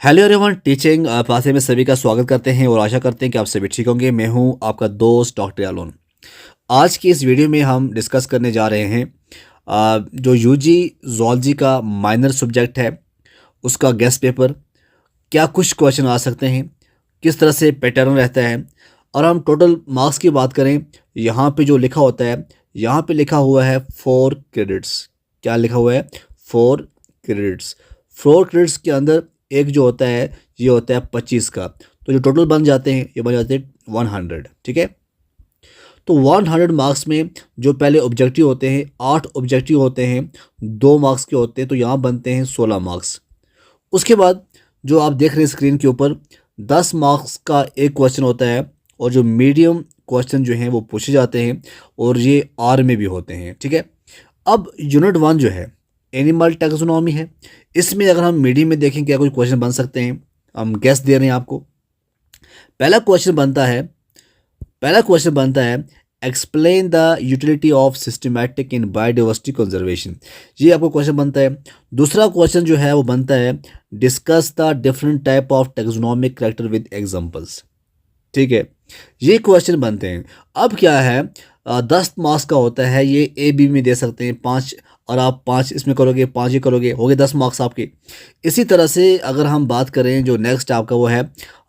Hello everyone, teaching पासे में सभी का स्वागत करते हैं और आशा करते हैं कि आप सभी ठीक होंगे। मैं हूं आपका दोस्त डॉक्टर यालोन। आज की इस वीडियो में हम डिस्कस करने जा रहे हैं जो यूजी जूलॉजी का माइनर सब्जेक्ट है उसका गेस्ट पेपर। क्या कुछ क्वेश्चन आ सकते हैं, किस तरह से पैटर्न रहता है, और हम टोटल मार्क्स की बात करें। यहाँ पे जो लिखा होता है, यहाँ पे लिखा हुआ है 4 क्रेडिट्स। क्या लिखा हुआ है? 4 क्रेडिट्स। 4 क्रेडिट्स के अंदर एक जो होता है ये होता है 25 का। तो जो टोटल बन जाते हैं ये बन जाते हैं 100। ठीक है। तो 100 मार्क्स में जो पहले ऑब्जेक्टिव होते हैं, 8 ऑब्जेक्टिव होते हैं, 2 मार्क्स के होते हैं, तो यहाँ बनते हैं 16 मार्क्स। उसके बाद जो आप देख रहे हैं स्क्रीन के ऊपर, 10 मार्क्स का एक क्वेश्चन होता है, और जो मीडियम क्वेश्चन जो हैं वो पूछे जाते हैं, और ये आर में भी होते हैं। ठीक है। अब यूनिट 1 जो है एनिमल टैक्सोनॉमी है। इसमें अगर हम मीडियम में देखें क्या कुछ क्वेश्चन बन सकते हैं, हम गेस दे रहे हैं आपको। पहला क्वेश्चन बनता है पहला क्वेश्चन बनता है explain the utility of systematic in biodiversity conservation. ये आपको क्वेश्चन बनता है। दूसरा क्वेश्चन जो है वो बनता है discuss the different type of taxonomic character with examples. ठीक है, ये क्वेश्चन बनते हैं। अब क्या है, 10 मार्क्स का होता है, ये ए बी में दे सकते हैं 5, और आप 5 इसमें करोगे, 5 ही करोगे, हो गए 10 मार्क्स आपके। इसी तरह से अगर हम बात करें, जो नेक्स्ट आपका वो है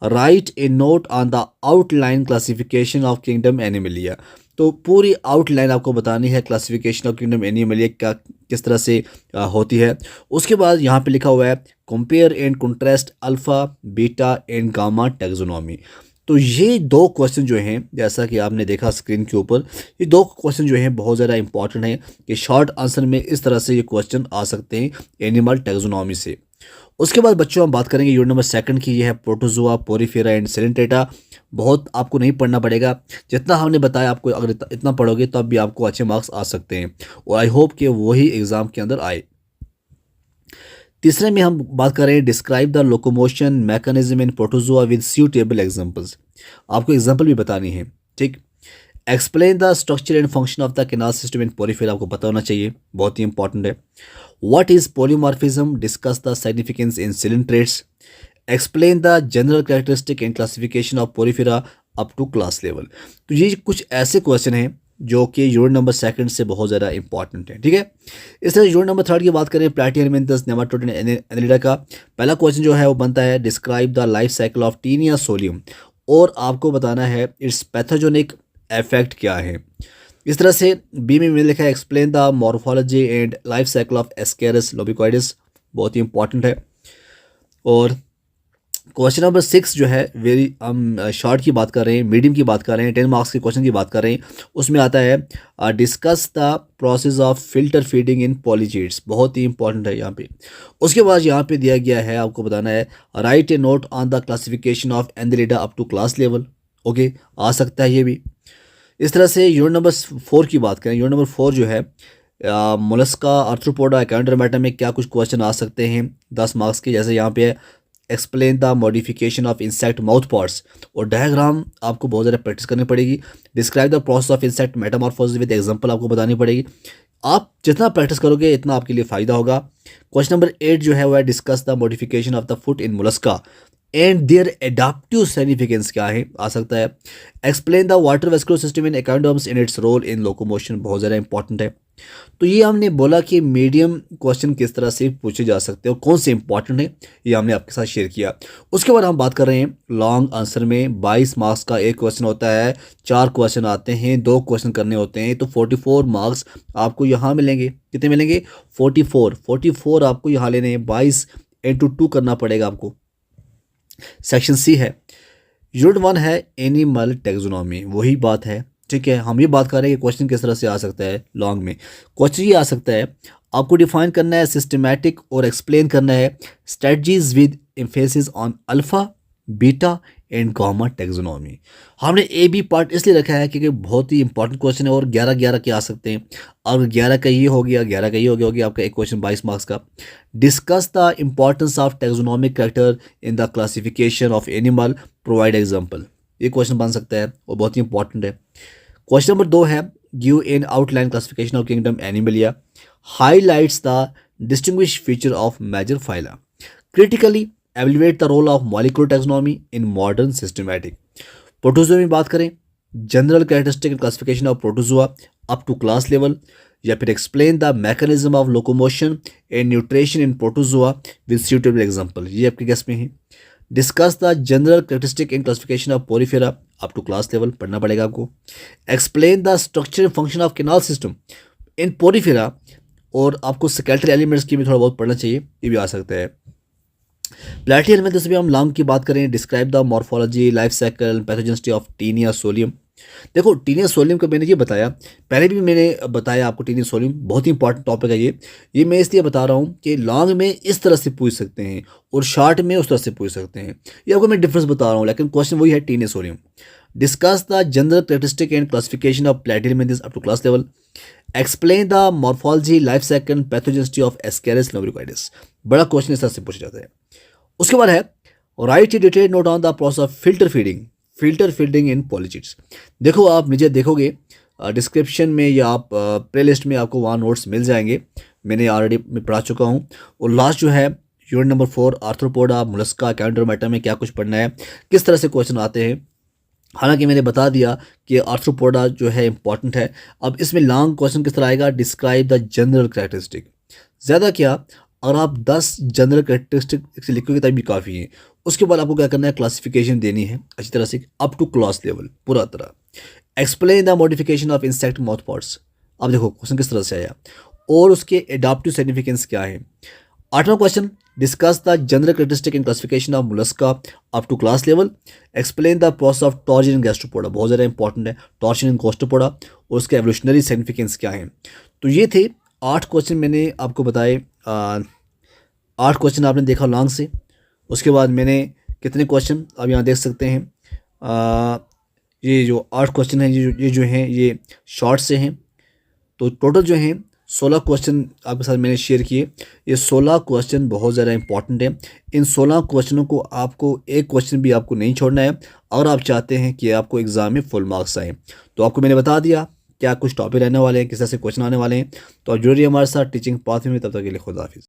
write a note on the outline classification of kingdom Animalia. तो पूरी आउटलाइन आपको बतानी है क्लासिफिकेशन ऑफ किंगडम एनिमलिया का किस तरह से होती है। उसके बाद यहाँ पे लिखा हुआ है compare and contrast alpha beta and gamma taxonomy. तो ये 2 क्वेश्चन जो हैं, जैसा कि आपने देखा स्क्रीन के ऊपर, ये 2 क्वेश्चन जो हैं बहुत ज़्यादा इंपॉर्टेंट हैं कि शॉर्ट आंसर में इस तरह से ये क्वेश्चन आ सकते हैं एनिमल टैक्सोनॉमी से। उसके बाद बच्चों हम बात करेंगे यूनिट नंबर 2 की। ये है प्रोटोजोआ, पोरीफेरा एंड सिलेंट्रेटा। बहुत आपको नहीं पढ़ना पड़ेगा, जितना हमने बताया आपको अगर इतना पढ़ोगे तब भी आपको अच्छे मार्क्स आ सकते हैं, और आई होप कि वही एग्ज़ाम के अंदर आए। तीसरे में हम बात करें describe the locomotion mechanism in protozoa with suitable examples. आपको एग्जांपल भी बतानी है। ठीक। Explain the structure and function of the canal system in porifera, आपको पता होना चाहिए, बहुत ही इंपॉर्टेंट है। What is polymorphism, discuss the significance in coelenterates. Explain the general characteristic and classification of porifera up to class level. तो ये कुछ ऐसे क्वेश्चन हैं जो कि यूनिट नंबर 2 से बहुत ज़्यादा इंपॉर्टेंट है। ठीक है। इस तरह यूनिट नंबर 3 की बात करें, प्लैटिहेलमिन्थस नेमाटोड एनिलिडा का पहला क्वेश्चन जो है वो बनता है describe the life cycle of Taenia solium, और आपको बताना है इट्स पैथोजेनिक इफेक्ट क्या है। इस तरह से बी में लिखा है explain the morphology and life cycle of ascaris lumbricoides, बहुत ही इंपॉर्टेंट है। और क्वेश्चन नंबर 6 जो है वेरी हम शॉर्ट की बात कर रहे हैं, मीडियम की बात कर रहे हैं, 10 मार्क्स के क्वेश्चन की बात कर रहे हैं। उसमें आता है discuss the process of filter feeding in polychaetes, बहुत ही इंपॉर्टेंट है यहाँ पे। उसके बाद यहाँ पे दिया गया है, आपको बताना है write a note on the classification of annelida up to class level. Okay, आ सकता है ये भी। इस तरह से यूनिट नंबर 4 की बात करें, यूनिट नंबर 4 जो है मोलस्का, आर्थ्रोपोडा, एकाउंटरमेटा में क्या कुछ क्वेश्चन आ सकते हैं 10 मार्क्स के। जैसे यहाँ पे है explain the modification of insect mouth parts, और डायग्राम आपको बहुत ज़्यादा प्रैक्टिस करनी पड़ेगी। Describe the process of insect Metamorphosis with example आपको बतानी पड़ेगी। आप जितना प्रैक्टिस करोगे इतना आपके लिए फ़ायदा होगा। क्वेश्चन नंबर 8 जो है वह discuss the modification of the foot in mollusca and their adaptive significance क्या है, आ सकता है। Explain the water vascular system in echinoderms in its role in locomotion, बहुत ज़्यादा इंपॉर्टेंट है। तो ये हमने बोला कि मीडियम क्वेश्चन किस तरह से पूछे जा सकते हैं और कौन से इंपॉर्टेंट है, ये हमने आपके साथ शेयर किया। उसके बाद हम बात कर रहे हैं लॉन्ग आंसर में 22 मार्क्स का एक क्वेश्चन होता है, 4 क्वेश्चन आते हैं, 2 क्वेश्चन करने होते हैं, तो 44 मार्क्स आपको यहाँ मिलेंगे। कितने मिलेंगे? 44 आपको यहाँ लेने हैं, 22 इंटू 2 करना पड़ेगा आपको। सेक्शन सी है, यूनिट 1 है एनिमल टैक्सोनॉमी, वही बात है। ठीक है, हम ये बात कर रहे हैं कि क्वेश्चन किस तरह से आ सकता है लॉन्ग में। क्वेश्चन ये आ सकता है, आपको डिफाइन करना है सिस्टमैटिक और एक्सप्लेन करना है strategies with emphasis on alpha beta and gamma taxonomy. हमने ए बी पार्ट इसलिए रखा है क्योंकि बहुत ही इंपॉर्टेंट क्वेश्चन है, और 11 के आ सकते हैं। और 11 का ये हो गया, 11 का ये हो गया आपका एक क्वेश्चन 22 मार्क्स का। Discuss the importance of taxonomic character in the classification of animal, provide example, ये क्वेश्चन बन सकता है और बहुत ही इंपॉर्टेंट है। क्वेश्चन नंबर 2 है give in outline classification of kingdom animalia, highlights the distinguish feature of major phyla, critically evaluate the role of molecular taxonomy in modern systematic. Protozoa में बात करें, general characteristic and classification of protozoa up to class level, या फिर explain the mechanism of locomotion and nutrition in protozoa with suitable example, ये आपके guess में है। Discuss the general characteristic and classification of porifera up to class level, पढ़ना पड़ेगा आपको। Explain the structure and function of canal system in porifera, और आपको skeletal elements की भी थोड़ा बहुत पढ़ना चाहिए, ये भी आ सकता है। प्लेटियल में जैसे भी हम लंग की बात करें, describe the morphology, life cycle, pathogenicity of Taenia solium. देखो टीनिया सोलियम का मैंने ये बताया, पहले भी मैंने बताया आपको, टीनिया सोलियम बहुत ही इंपॉर्टेंट टॉपिक है ये मैं इसलिए बता रहा हूँ कि लॉन्ग में इस तरह से पूछ सकते हैं और शॉर्ट में उस तरह से पूछ सकते हैं, ये आपको मैं डिफरेंस बता रहा हूँ, लेकिन क्वेश्चन वही है taenia solium. Discuss the general characteristic and classification of platyhelminthes up to class level. Explain the morphology, life cycle, pathogenicity of ascaris lumbricoides. बड़ा क्वेश्चन इस तरह से पूछा जाता है। उसके बाद है write a detailed note on the process of filter feeding in polychaetes. देखो आप नीचे देखोगे डिस्क्रिप्शन में या आप प्ले लिस्ट में आपको वहाँ नोट्स मिल जाएंगे, मैंने ऑलरेडी पढ़ा चुका हूँ। और लास्ट जो है यूनिट नंबर 4 आर्थ्रोपोडा, मोलस्का, कैंडोमेटा में क्या कुछ पढ़ना है, किस तरह से क्वेश्चन आते हैं। हालांकि मैंने बता दिया कि आर्थ्रोपोडा जो है इंपॉर्टेंट है। अब इसमें लॉन्ग क्वेश्चन किस तरह आएगा, डिस्क्राइब द जनरल कैरेक्टरिस्टिक। ज़्यादा क्या, अगर आप 10 जनरल कैरेक्टरिस्टिक से लिखोगे तभी काफ़ी है। उसके बाद आपको क्या करना है, क्लासिफिकेशन देनी है अच्छी तरह से अप टू क्लास लेवल पूरा तरह। Explain the modification of insect mouth parts. अब देखो क्वेश्चन किस तरह से आया और उसके एडाप्टिव सिग्निफिकेंस क्या है। 8वां question, discuss the general characteristic and classification of mollusca up to class level. Explain the process of torsion in gastropoda, बहुत ज़्यादा इंपॉर्टेंट है टॉर्जन इन गैस्ट्रोपोडा और उसके एवोल्यूशनरी सिग्निफिकेंस क्या है। तो ये थे 8 क्वेश्चन मैंने आपको बताए। 8 क्वेश्चन आपने देखा लॉन्ग से। उसके बाद मैंने कितने क्वेश्चन आप यहाँ देख सकते हैं, ये जो 8 क्वेश्चन हैं ये जो हैं ये शॉर्ट से हैं। तो टोटल जो हैं 16 क्वेश्चन आपके साथ मैंने शेयर किए। ये 16 क्वेश्चन बहुत ज़्यादा इंपॉर्टेंट है। इन 16 क्वेश्चनों को आपको एक क्वेश्चन भी आपको नहीं छोड़ना है अगर आप चाहते हैं कि आपको एग्ज़ाम में फुल मार्क्स आए। तो आपको मैंने बता दिया क्या कुछ टॉपिक रहने वाले हैं, किस तरह से क्वेश्चन आने वाले हैं। तो आप जुड़िए हमारे साथ टीचिंग पाथ में। तब तक के लिए खुदा हाफिज़।